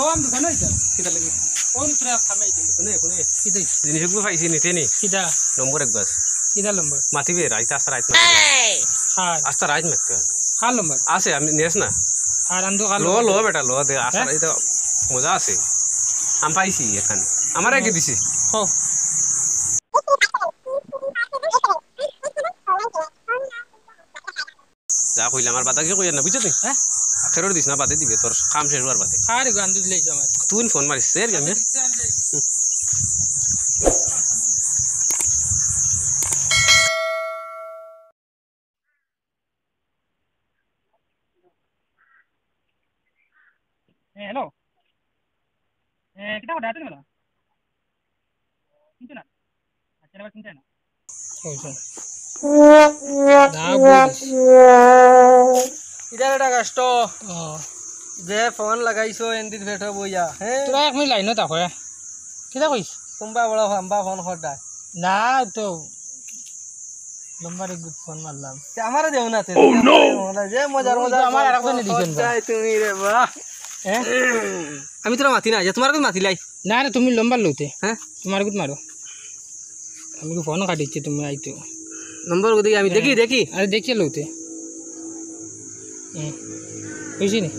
ও আম দোকান হইছে কিটা লাগি কোন প্রা খামে কোনে কোনে কিটা জিনিসগুলো পাইছি নিতে নি কিটা নম্বর এক বাস কিটা নম্বর মাতিবে রাইত আস্তা রাইত মাতিবে হ্যাঁ আস্তা রাইত মাততে খাল নম্বর আছে আমি নেস না আর আন্দো খাল লো লো বেটা লো দে আস্তা রাইত মজা আছে আম পাইছি এখন আমার আগে দিছি হো যা কইলা আমার বাতা কি কইয়া না বুঝছ তুই হ্যাঁ আখেরর দিস না বাদে দিবে তোর কাম শেষ হওয়ার বাদে আরে গান দিলেই আমার তুই ফোন মারিস এর আমি হ্যালো কিটা কথা তুমি না কিন্তু না আচ্ছা না চিন্তা না ইদার কষ্ট যে ফোন লাগাইছো এন্দিত বেঠো বইয়া হ্যাঁ তোরা এক মিনিট লাইন তা কয় কিটা কইস কোনবা বড় হাম্বা ফোন করদাই না তো নম্বরে গুড ফোন মারলাম আমারে দেও না তে যে মজার মজা আমার আরেকজন দিছেন যাই তুমি রে বাহ হ্যাঁ আমি তোরা মাতি না যে তোমার কো মাতি লাই না না তুমি নম্বর লইতে হ্যাঁ তোমার গুড মারো আমি কো ফোন কাটিছি তুমি আইতো নম্বর কো দেখি আমি দেখি আরে দেখিয়ে লইতে কইছি নি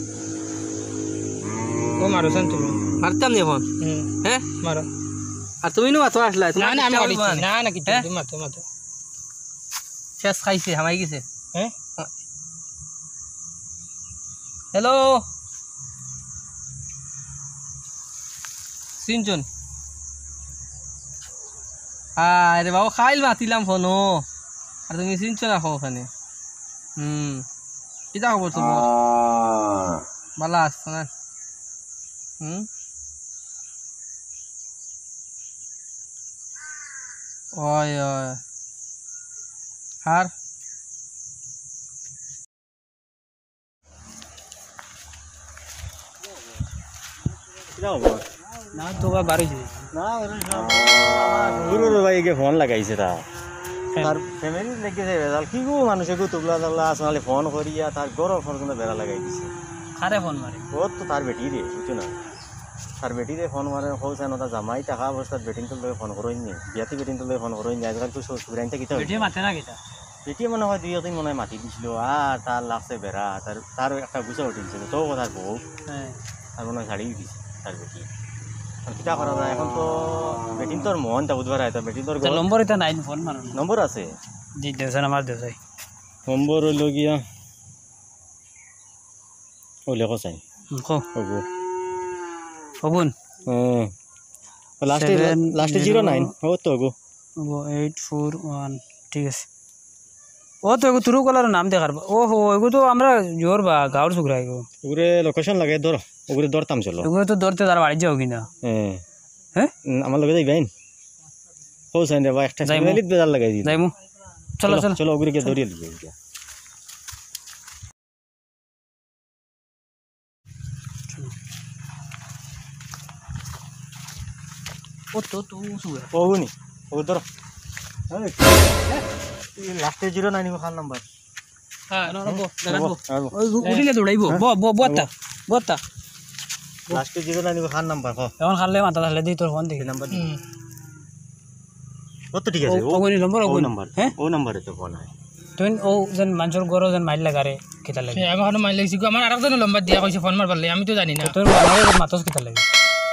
ও মারো সান তুমি মারতাম নি ফোন হ্যাঁ মারো আর তুমি নো মাতো আসলা না না আমি কাটিছি না না কি তুমি মাতো শেষ খাইছে হামাই গেছে হ্যাঁ হ্যালো সিনচুন আরে বাবা খাইল মাতিলাম ফোনো আর তুমি সিনচুন রাখো ওখানে কিটা খবর তোমার ভালো আসছো না ওই ওই আর না তো বাড়ি না গুরুর ভাইকে ফোন লাগাইছে তার ফ্যামিলি লেগেছে বেজাল কি গো মানুষে গো তুবলা তাবলা আসলে ফোন করিয়া তার গরম পর্যন্ত বেড়া লাগাই দিছে কারে ফোন মারে ও তো তার বেটি রে বুঝছো না তার বেটি রে ফোন মারে হৌছে না তার জামাই টাকা অবস্থাত বেটিন তো ফোন করই নি বিয়াতি বেটিন তো ফোন করই নি আজকাল তো সুরাইনটা কিতা বেটি মাতে না কিটা বেটি মনে হয় দুই একদিন মনে হয় মাতি দিছিল আর তার লাগছে বেড়া তার একটা গুছা উঠিছিল তো কথার বউ হ্যাঁ আর মনে হয় ছাড়িয়ে দিছে তার বেটি কিটা করা যায় এখন তো বেটিন তোর মন তা বুধবার আয় বেটিন তোর নম্বর এটা নাই ফোন মারো নম্বর আছে জি দেওছেন আমার দেওছাই নম্বর হইল গিয়া ওই লেখো চাই কো ওগো ফগুন লাস্টে 09 ও তো ওগো 841 ঠিক আছে ও তো এগো তুরু কলার নাম দেখার ও হো এগো তো আমরা জোর বা গাঁর সুগরা এগো ওগুরে লোকেশন লাগে ধর ওগুরে দরতাম চলো এগো তো দরতে তার বাড়ি যাও কিনা হ্যাঁ আমার লগে যাইবেন ও সাইন রে বা একটা ফ্যামিলিত বেজার লাগাই দি যাইমু চলো চলো চলো ওগুরে কে ধরিয়ে দিবে ও তো তো সুগরা ওগুনি ও ধর লাস্টে 09 খান নাম্বার হ্যাঁ না বো দাঁড়াবো ওই উঠিলে দৌড়াইবো বত্তা লাস্টে 09 খান নাম্বার হ এখন খালে মাথা ঢালে দিই তোর ফোন দেখি নাম্বার কত ঠিক আছে ও নম্বর ও নাম্বার হ্যাঁ ও নাম্বারে তো ফোন হয় তুই ও যেন মানুষের গরো যেন মাইল লাগারে কিতা লাগে আমার মাইল লাগছি আমার আরেকজন নম্বর দিয়া কইছে ফোন মারবার লাগে আমি তো জানি না তোর মাতস কিতা লাগে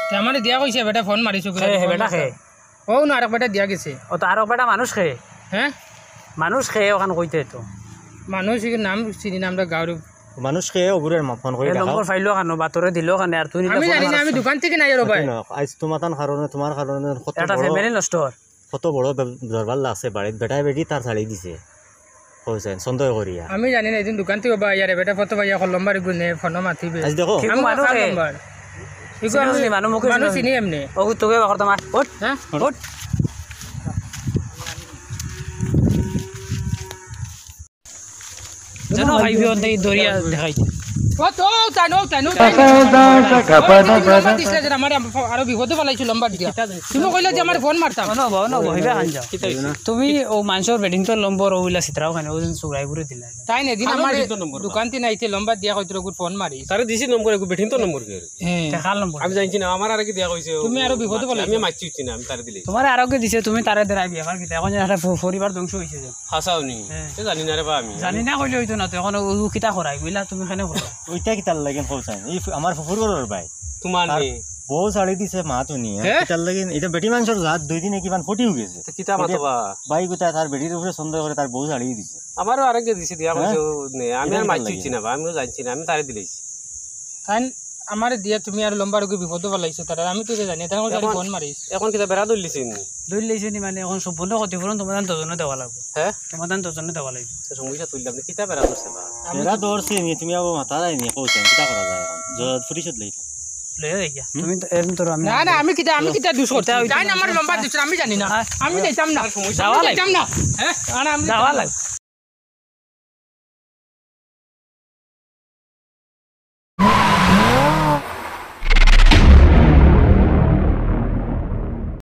তে আমারে দিয়া কইছে বেটা ফোন মারিছো হে বেটা খে ও না আরেক বেটা দিয়া গেছে ও তো আরেক বেটা মানুষ খে হ্যাঁ মানুষ খে ওখান কইতে তো মানুষ নাম চিনি নামটা গাঁর মানুষ কে ওগুরে ফোন করে দেখাও নম্বর ফাইলো কানো বাতরে দিলো কানে আর তুই আমি জানি না আমি দোকান থেকে নাই রে ভাই আজ তোমার কারণে তোমার কারণে কত এটা ফ্যামিলি নষ্ট হয় কত বড় দরবার লাগছে বাড়িতে বেটায় বেটি তার ছাড়ি দিছে হোসেন সন্দেহ করিয়া আমি জানি না এদিন দোকান থেকে ভাই আরে বেটা ফটো ভাইয়া নম্বর গুনে ফোন মাতিবে আজ দেখো মানুষ নম্বর ইগো আমি মানুষ চিনি এমনি ও তোকে বাকর তোমার ওঠ হ্যাঁ ওঠ জানো ভাই ভিও দেই দরিয়া দেখাই ও তো তাই আমার আরো বিপদে পালাইছো লম্বা দিয়া তুমি কইলা যে আমার ফোন মারতাম তুমি ও মানুষের বেডিং তো লম্বর ওইলা চিত্রাও খানে ওজন চুরাই করে দিলা তাই না দিন আমার দোকানতে নাইতে লম্বা দিয়া কইতো ফোন মারি তারে দিছি নম্বর একু বেঠিন তো নম্বর কে দেখাল নম্বর আমি জানছি না আমার আরে কি দিয়া কইছে তুমি আরো বিপদে পালাইছো আমি মারছি না আমি তারে দিলাই তোমার আরোগ্য দিছে তুমি তারে দেরাই বিয়া কর কিতা এখন একটা পরিবার ধ্বংস হইছে যে হাসাওনি এ জানি না রে বা আমি জানি না কইলে হইতো না তো এখন ও কিতা করাই কইলা তুমি খানে করো ওইটা কি তার লাগেন কইছেন এই আমার ফুফুর ঘরের ভাই তোমার নে বউ ছাড়ি দিছে মা তো নি তার লাগেন এটা বেটি মানুষের রাত 2 দিনে কিমান ফটি হয়ে গেছে তো কিতা মাতবা ভাই কোথা তার বেটির উপরে সন্দেহ করে তার বউ ছাড়ি দিছে আমারও আরেকে দিছে দিয়া কইছে নে আমি আর মারছি না আমিও জানছি না আমি তারে দিলাইছি কারণ আমার দিয়া তুমি আর লম্বা রোগে বিপদ পালাইছো তারা আমি তো জানি তার মধ্যে ফোন মারিস এখন কিতা বেড়া দলিছেন দইলাইছে নি মানে এখন সম্পূর্ণ ক্ষতিপূরণ তোমার দজনে দেওয়া লাগবে হ্যাঁ তোমার দজনে দেওয়া লাগবে সমস্যা তুইলাম কিতা বেড়া দরছে বা এরা দৌড়ছে নি তুমি আবার মাথা রাই নি কইছেন কিতা করা যায় এখন জজ পরিষদ লইতা লয়ে দেখিয়া তুমি এরম তো আমি না আমি কিতা দুষ করতে জানি আমার লম্বা দুষ আমি জানি না আমি যাইতাম না যাওয়া লাগবে না হ্যাঁ আমি যাওয়া লাগবে